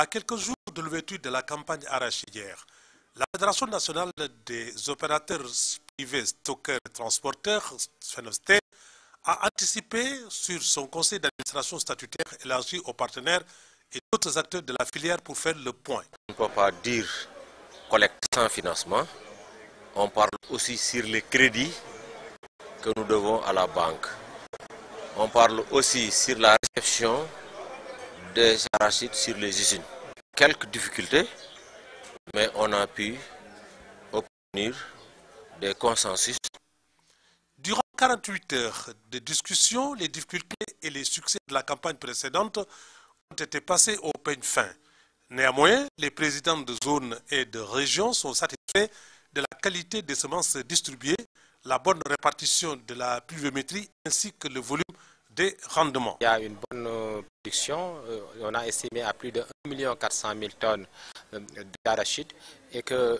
À quelques jours de l'ouverture de la campagne arachidière, la Fédération nationale des opérateurs privés stockeurs et transporteurs, FENOSTE, a anticipé sur son conseil d'administration statutaire élargi aux partenaires et d'autres acteurs de la filière pour faire le point. On ne peut pas dire collecte sans financement. On parle aussi sur les crédits que nous devons à la banque. On parle aussi sur la réception des arachides sur les usines. Quelques difficultés, mais on a pu obtenir des consensus. Durant 48 heures de discussion, les difficultés et les succès de la campagne précédente ont été passés au peigne fin. Néanmoins, les présidents de zones et de régions sont satisfaits de la qualité des semences distribuées, la bonne répartition de la pluviométrie ainsi que le volume des rendements. Il y a une bonne production, on a estimé à plus de 1 400 000 tonnes d'arachides et qu'au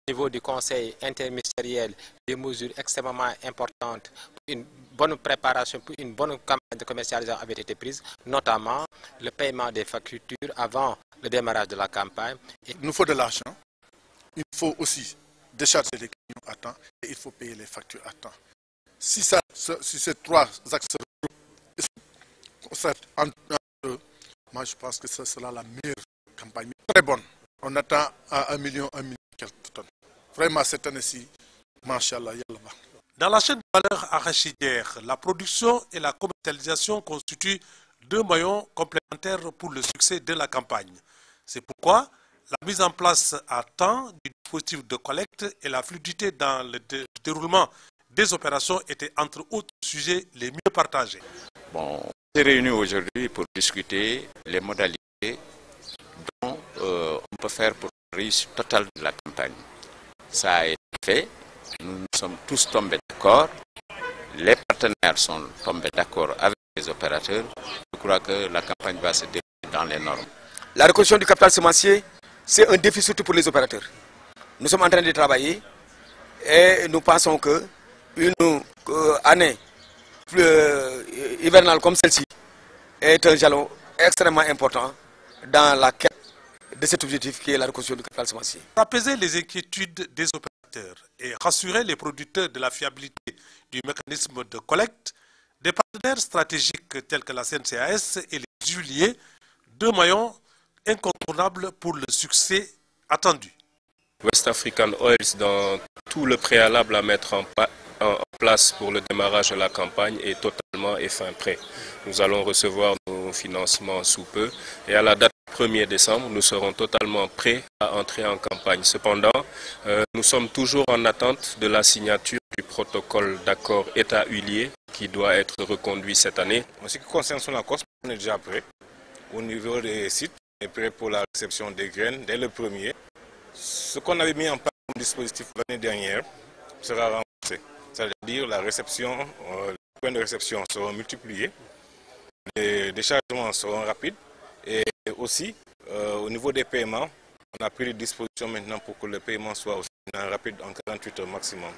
niveau du conseil interministériel, des mesures extrêmement importantes pour une bonne préparation, pour une bonne campagne de commercialisation avaient été prises, notamment le paiement des factures avant le démarrage de la campagne. Il nous faut de l'argent, il faut aussi décharger les camions à temps et il faut payer les factures à temps. Si ces trois axes se regroupent entre eux, moi je pense que ce sera la meilleure campagne. Très bonne. On attend à 1 million quelques tonnes. Vraiment cette année-ci, Masha'Allah, Yallah. Dans la chaîne de valeur arachidière, la production et la commercialisation constituent deux maillons complémentaires pour le succès de la campagne. C'est pourquoi la mise en place à temps du dispositif de collecte et la fluidité dans le déroulement des opérations étaient entre autres sujets les mieux partagés. Bon, on s'est réunis aujourd'hui pour discuter les modalités dont on peut faire pour la réussite totale de la campagne. Ça a été fait, nous sommes tous tombés d'accord, les partenaires sont tombés d'accord avec les opérateurs. Je crois que la campagne va se dérouler dans les normes. La reconstruction du capital semencier, c'est un défi surtout pour les opérateurs. Nous sommes en train de travailler et nous pensons que une année hivernale comme celle-ci est un jalon extrêmement important dans la quête de cet objectif qui est la reconstruction du capital semencier. Pour apaiser les inquiétudes des opérateurs et rassurer les producteurs de la fiabilité du mécanisme de collecte, des partenaires stratégiques tels que la CNCAS et les huiliers, deux maillons incontournables pour le succès attendu. West African Oils, dans tout le préalable à mettre en place pour le démarrage de la campagne, est totalement et fin prêt. Nous allons recevoir nos financements sous peu et à la date du 1er décembre, nous serons totalement prêts à entrer en campagne. Cependant, nous sommes toujours en attente de la signature du protocole d'accord État-huilier qui doit être reconduit cette année. En ce qui concerne Sonacos, on est déjà prêt. Au niveau des sites, on est prêt pour la réception des graines dès le 1er. Ce qu'on avait mis en place comme dispositif l'année dernière sera renforcé. C'est-à-dire la réception, les points de réception seront multipliés, les déchargements seront rapides et aussi au niveau des paiements, on a pris les dispositions maintenant pour que le paiement soit aussi rapide en 48 heures maximum.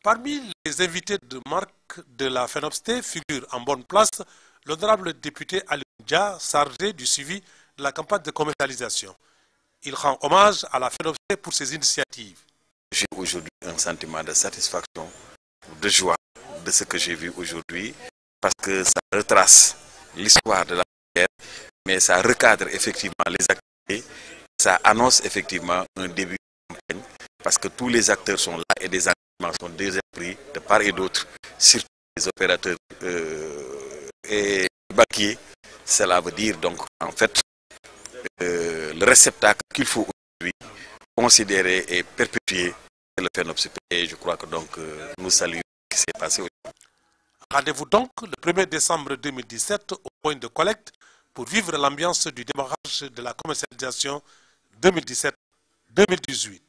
Parmi les invités de marque de la FENOSTE figure en bonne place l'honorable député Ali Dia, chargé du suivi de la campagne de commercialisation. Il rend hommage à la FENOSTE pour ses initiatives. J'ai aujourd'hui un sentiment de satisfaction, de joie de ce que j'ai vu aujourd'hui, parce que ça retrace l'histoire de la filière, mais ça recadre effectivement les activités, ça annonce effectivement un début de campagne, parce que tous les acteurs sont là et des engagements sont déjà pris de part et d'autre, surtout les opérateurs et banquiers. Cela veut dire donc en fait le réceptacle qu'il faut aujourd'hui considérer et perpétuer le FENOSTE. Et je crois que donc nous saluons ce qui s'est passé aujourd'hui. Rendez-vous donc le 1er décembre 2017 au point de collecte pour vivre l'ambiance du démarrage de la commercialisation 2017-2018.